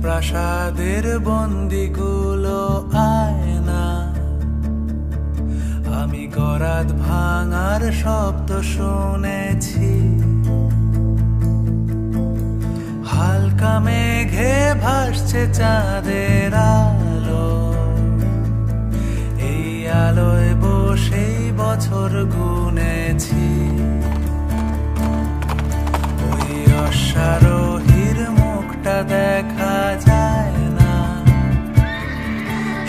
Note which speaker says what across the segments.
Speaker 1: রাজপ্রাসাদের বন্দিগুলো আয়না, আমি গরাদ ভাঙার শব্দ শুনেছি। হালকা মেঘে ভাসছে চাঁদের আলো, এই আলোয় বসেই বছর গুনেছি। ওই অশ্বারোহীর মুখটা দেখা যায় না,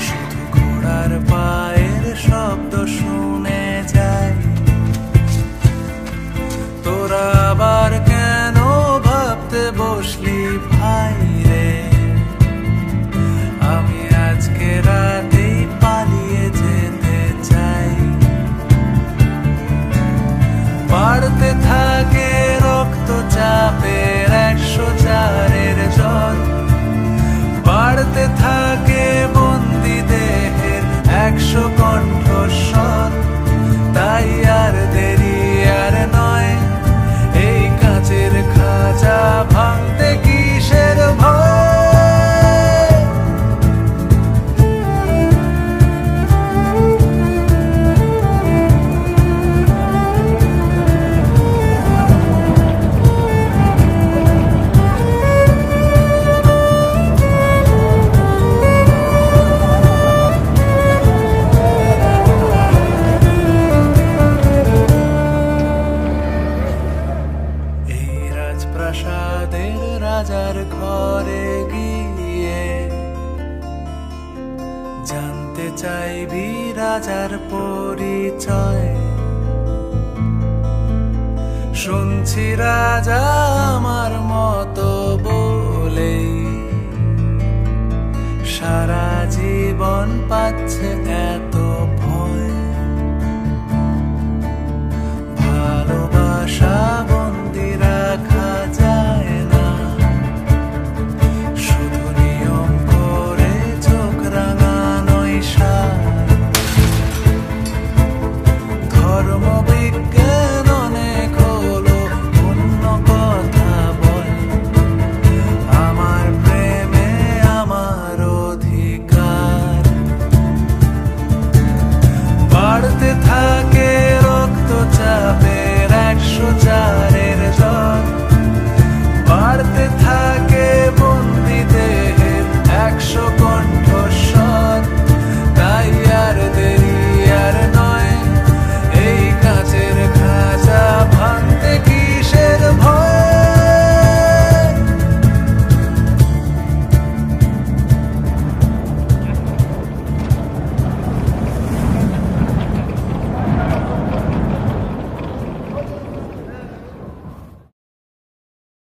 Speaker 1: শুধু ঘোড়ার পায়ের শব্দ শুনে যায়। তোরা আবার কেন ভাবতে বসলি ভাই রে, আমি আজকে রাতেই পালিয়ে যেতে চাই। বাড়তে থাকে রক্তচাপের 104-এর জ্বর, বাড়তে থাকে বন্দি দেহের 100 কণ্ঠস্বর। তাই আর দেরি আর নয়, এই কাঁচের খাঁচা ভাঙতে কিসের ভয়। রাজপ্রাসাদের রাজার ঘরে গিয়ে জানতে চাইবি রাজার পরিচয়। শুনছি রাজা আমার মতো বলেই সারা জীবন পাচ্ছে এত